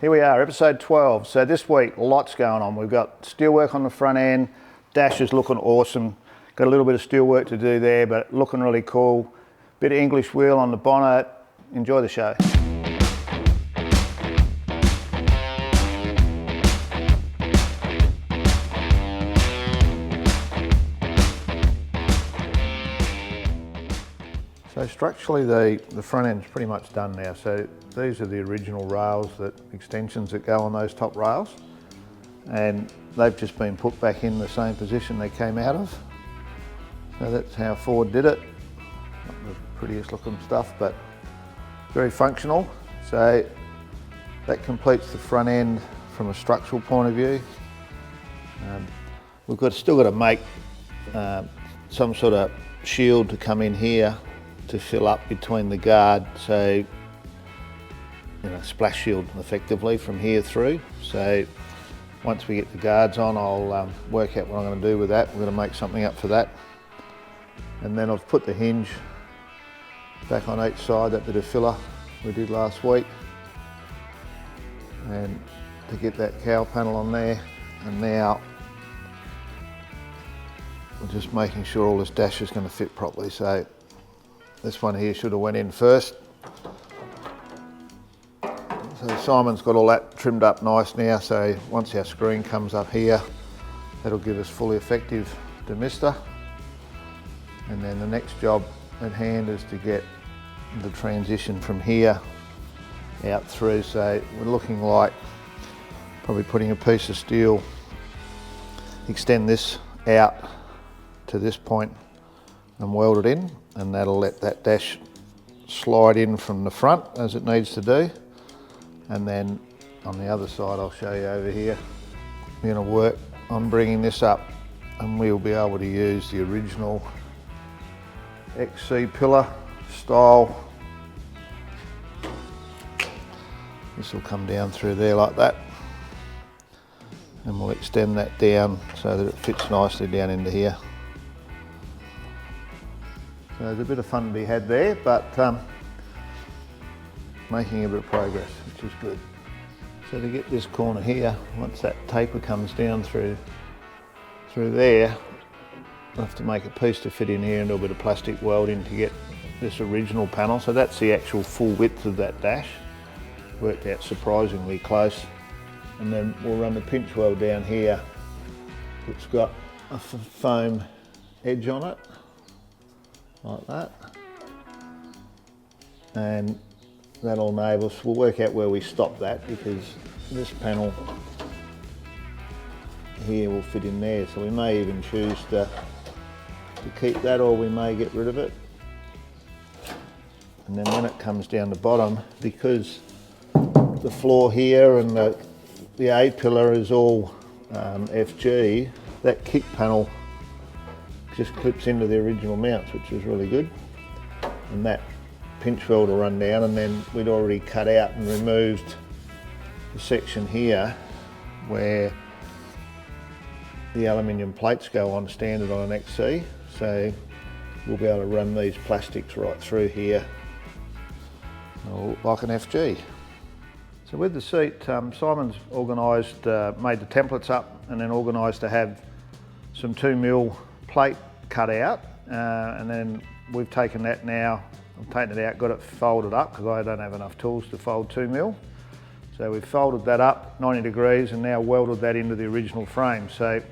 Here we are, episode 12. So this week, lots going on. We've got steelwork on the front end, dash is looking awesome. Got a little bit of steelwork to do there, but looking really cool. Bit of English wheel on the bonnet. Enjoy the show. So structurally the front end's pretty much done now. So these are the original rails, extensions that go on those top rails. And they've just been put back in the same position they came out of. So that's how Ford did it. Not the prettiest looking stuff, but very functional. So that completes the front end from a structural point of view. We've still got to make some sort of shield to come in here to fill up between the guard, so splash shield effectively from here through. So once we get the guards on, I'll work out what I'm going to do with that. We're going to make something up for that. And then I've put the hinge back on each side, that bit of filler we did last week, and to get that cowl panel on there. And now we're just making sure all this dash is going to fit properly. So this one here should have went in first. So Simon's got all that trimmed up nice now, so once our screen comes up here, that'll give us fully effective demister. And then the next job at hand is to get the transition from here out through. So we're looking like probably putting a piece of steel, extend this out to this point and weld it in, and that'll let that dash slide in from the front as it needs to do. And then on the other side, I'll show you over here, we're going to work on bringing this up, and we'll be able to use the original XC pillar style. This will come down through there like that, and we'll extend that down so that it fits nicely down into here. So there's a bit of fun to be had there, but making a bit of progress, which is good. So to get this corner here, once that taper comes down through there, I'll have to make a piece to fit in here and do a bit of plastic welding to get this original panel. So that's the actual full width of that dash. Worked out surprisingly close. And then we'll run the pinch weld down here. It's got a foam edge on it, like that. And that'll enable us, we'll work out where we stop that, because this panel here will fit in there. So we may even choose to keep that, or we may get rid of it. And then when it comes down the bottom, because the floor here and the A-pillar is all FG, that kick panel just clips into the original mounts, which is really good. And that pinch weld will run down, and then we'd already cut out and removed the section here where the aluminium plates go on standard on an XC. So we'll be able to run these plastics right through here. It'll look like an FG. So with the seat, Simon's organised, made the templates up, and then organised to have some 2mm plate cut out, and then we've taken that now, I've taken it out, got it folded up, because I don't have enough tools to fold 2mm. So we've folded that up 90 degrees and now welded that into the original frame. So it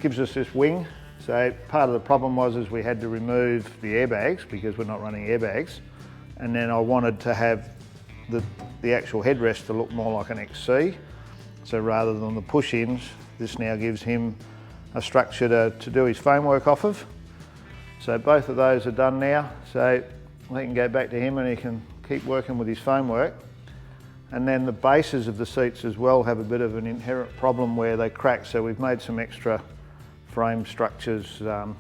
gives us this wing. So part of the problem was we had to remove the airbags, because we're not running airbags. And then I wanted to have the actual headrest to look more like an XC. So rather than the push-ins, this now gives him a structure to do his foamwork off of. So both of those are done now. So we can go back to him and he can keep working with his foamwork. And then the bases of the seats as well have a bit of an inherent problem where they crack. So we've made some extra frame structures to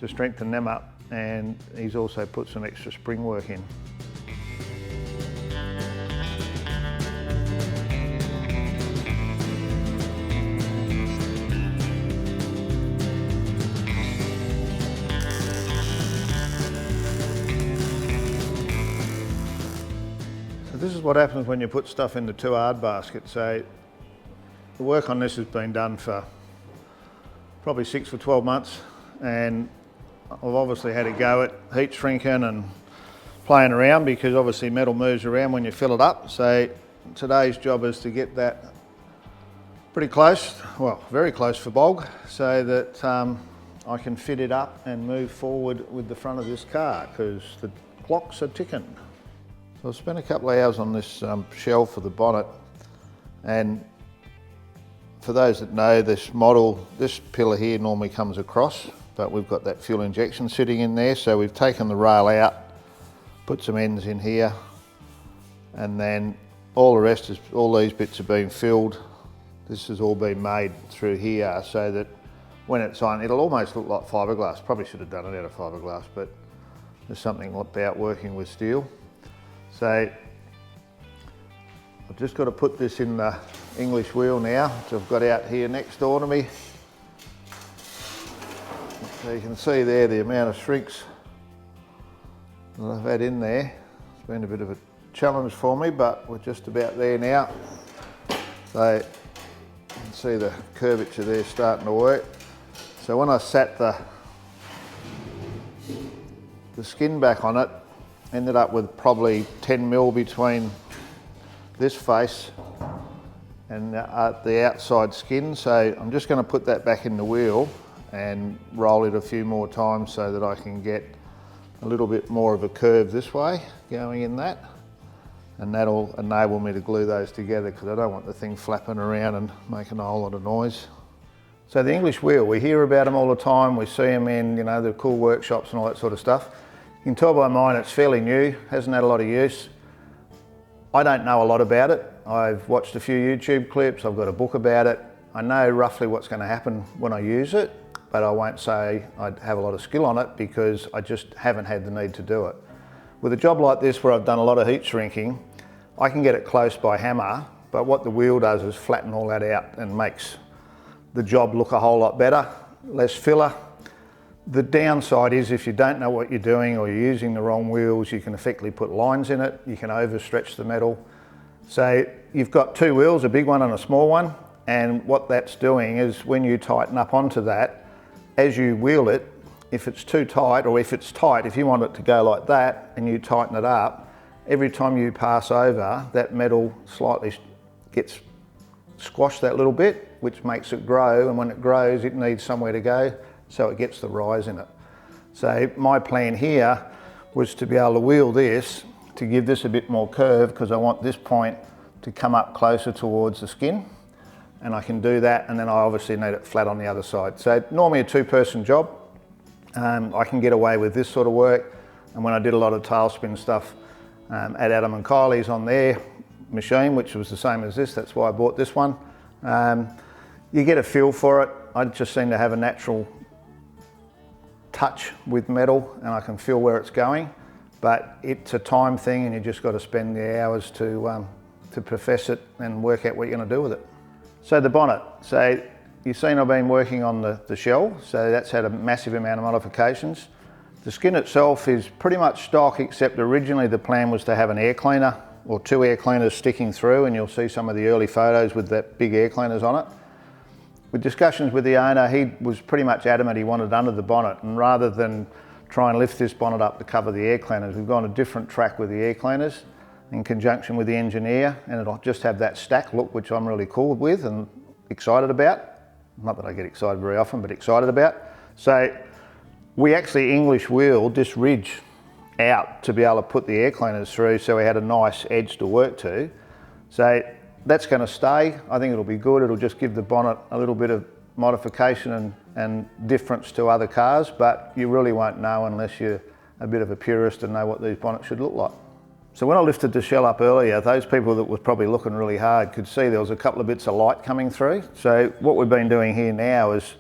strengthen them up, and he's also put some extra spring work in. is what happens when you put stuff in the too hard basket. So the work on this has been done for probably 6 or 12 months, and I've obviously had a go at heat shrinking and playing around, because obviously metal moves around when you fill it up. So today's job is to get that pretty close, well, very close for bog, so that I can fit it up and move forward with the front of this car, because the clocks are ticking. So I've spent a couple of hours on this shell for the bonnet, and for those that know this model, this pillar here normally comes across, but we've got that fuel injection sitting in there, so we've taken the rail out, put some ends in here, and then all the rest is, all these bits have been filled. This has all been made through here, so that when it's on, it'll almost look like fiberglass. Probably should have done it out of fiberglass, but there's something about working with steel. So I've just got to put this in the English wheel now, which I've got out here next door to me. So you can see there the amount of shrinks that I've had in there. It's been a bit of a challenge for me, but we're just about there now. So you can see the curvature there starting to work. So when I sat the skin back on it, ended up with probably 10 mil between this face and the outside skin. So I'm just going to put that back in the wheel and roll it a few more times so that I can get a little bit more of a curve this way going in that, and that'll enable me to glue those together, because I don't want the thing flapping around and making a whole lot of noise. So the English wheel, we hear about them all the time, we see them in, you know, the cool workshops and all that sort of stuff. You can tell by mine it's fairly new, hasn't had a lot of use. I don't know a lot about it. I've watched a few YouTube clips, I've got a book about it. I know roughly what's going to happen when I use it, but I won't say I have a lot of skill on it, because I just haven't had the need to do it. With a job like this where I've done a lot of heat shrinking, I can get it close by hammer, but what the wheel does is flatten all that out and makes the job look a whole lot better, less filler. The downside is if you don't know what you're doing or you're using the wrong wheels, you can effectively put lines in it, you can overstretch the metal. So you've got two wheels, a big one and a small one, and what that's doing is when you tighten up onto that, as you wheel it, if it's too tight, or if it's tight, if you want it to go like that and you tighten it up, every time you pass over, that metal slightly gets squashed that little bit, which makes it grow, and when it grows it needs somewhere to go, so it gets the rise in it. So my plan here was to be able to wheel this to give this a bit more curve, because I want this point to come up closer towards the skin, and I can do that, and then I obviously need it flat on the other side. So normally a two-person job, I can get away with this sort of work, and when I did a lot of tailspin stuff at Adam and Kylie's on their machine, which was the same as this, that's why I bought this one, you get a feel for it. I just seem to have a natural touch with metal, and I can feel where it's going, but it's a time thing, and you just got to spend the hours to profess it and work out what you're going to do with it. So the bonnet, so you've seen I've been working on the shell, so that's had a massive amount of modifications. The skin itself is pretty much stock, except originally the plan was to have an air cleaner or two air cleaners sticking through, and you'll see some of the early photos with that big air cleaners on it. With discussions with the owner, he was pretty much adamant he wanted under the bonnet, and rather than try and lift this bonnet up to cover the air cleaners, we've gone a different track with the air cleaners in conjunction with the engineer, and it'll just have that stack look, which I'm really cool with and excited about. Not that I get excited very often, but excited about. So we actually English wheeled this ridge out to be able to put the air cleaners through, so we had a nice edge to work to. So that's going to stay. I think it'll be good. It'll just give the bonnet a little bit of modification and difference to other cars, but you really won't know unless you're a bit of a purist and know what these bonnets should look like. So when I lifted the shell up earlier, those people that were probably looking really hard could see there was a couple of bits of light coming through. So what we've been doing here now is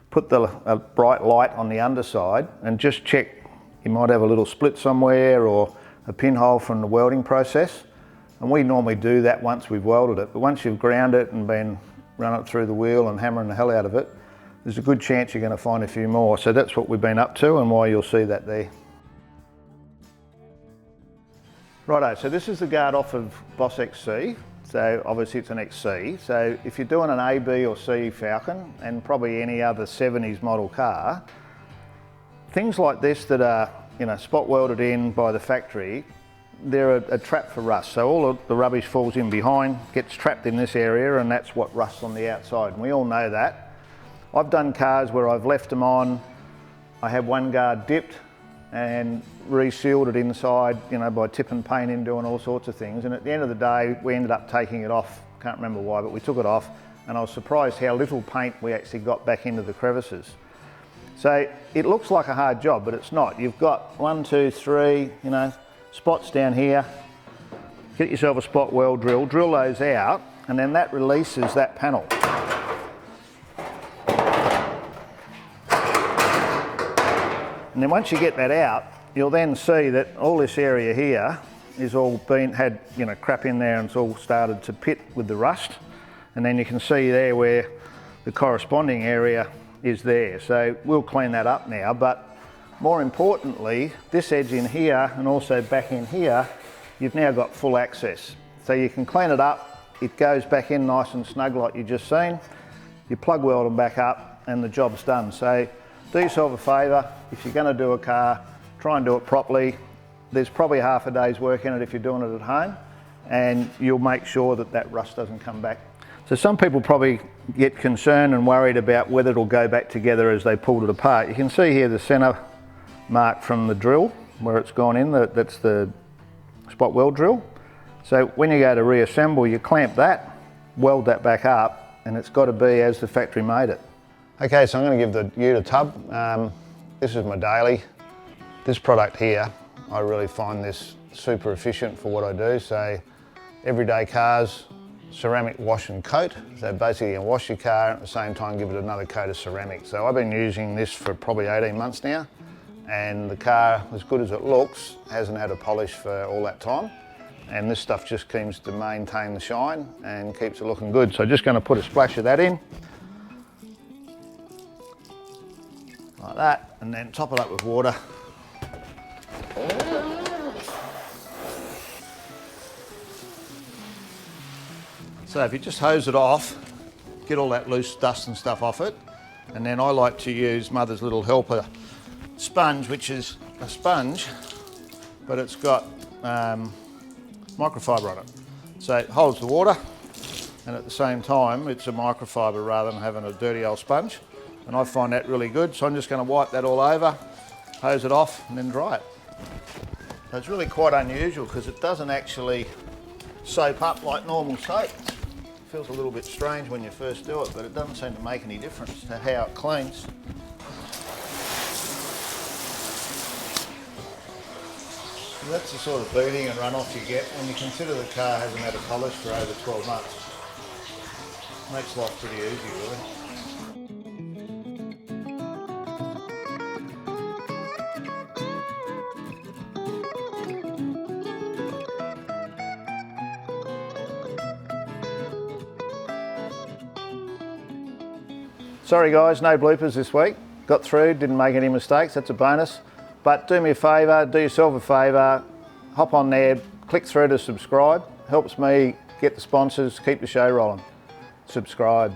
put a bright light on the underside and just check. You might have a little split somewhere or a pinhole from the welding process. And we normally do that once we've welded it. But once you've ground it and run it through the wheel and hammering the hell out of it, there's a good chance you're going to find a few more. So that's what we've been up to and why you'll see that there. Righto, so this is the guard off of Boss XC. So obviously it's an XC. So if you're doing an A, B or C Falcon, and probably any other 70s model car, things like this that are, you know, spot welded in by the factory, they're a trap for rust. So all of the rubbish falls in behind, gets trapped in this area, and that's what rusts on the outside. And we all know that. I've done cars where I've left them on, I have one guard dipped and resealed it inside, you know, by tipping paint in, doing all sorts of things. And at the end of the day, we ended up taking it off. Can't remember why, but we took it off, and I was surprised how little paint we actually got back into the crevices. So it looks like a hard job, but it's not. You've got 1, 2, 3, you know, spots down here. Get yourself a spot weld drill, drill those out, and then that releases that panel. And then once you get that out, you'll then see that all this area here is all had, you know, crap in there, and it's all started to pit with the rust. And then you can see there where the corresponding area is there. So we'll clean that up now, but more importantly, this edge in here and also back in here, you've now got full access. So you can clean it up, it goes back in nice and snug like you just seen. You plug weld them back up and the job's done. So do yourself a favour, if you're going to do a car, try and do it properly. There's probably half a day's work in it if you're doing it at home, and you'll make sure that that rust doesn't come back. So some people probably get concerned and worried about whether it'll go back together as they pulled it apart. You can see here the centre mark from the drill where it's gone in, that's the spot weld drill. So when you go to reassemble, you clamp that, weld that back up, and it's got to be as the factory made it. Okay, so I'm going to give the ute a tub. This is my daily. This product here, I really find this super efficient for what I do. So everyday cars, ceramic wash and coat. So basically you can wash your car and at the same time give it another coat of ceramic. So I've been using this for probably 18 months now, and the car, as good as it looks, hasn't had a polish for all that time. And this stuff just seems to maintain the shine and keeps it looking good. So just going to put a splash of that in. Like that, and then top it up with water. So if you just hose it off, get all that loose dust and stuff off it, and then I like to use Mother's little helper sponge, which is a sponge, but it's got microfiber on it. So it holds the water, and at the same time it's a microfiber rather than having a dirty old sponge. And I find that really good, so I'm just going to wipe that all over, hose it off, and then dry it. So it's really quite unusual because it doesn't actually soap up like normal soap. It feels a little bit strange when you first do it, but it doesn't seem to make any difference to how it cleans. So that's the sort of beating and runoff you get when you consider the car hasn't had a polish for over 12 months. Makes life pretty easy, really. Sorry guys, no bloopers this week. Got through, didn't make any mistakes, that's a bonus. But do me a favour, do yourself a favour, hop on there, click through to subscribe. Helps me get the sponsors, keep the show rolling. Subscribe.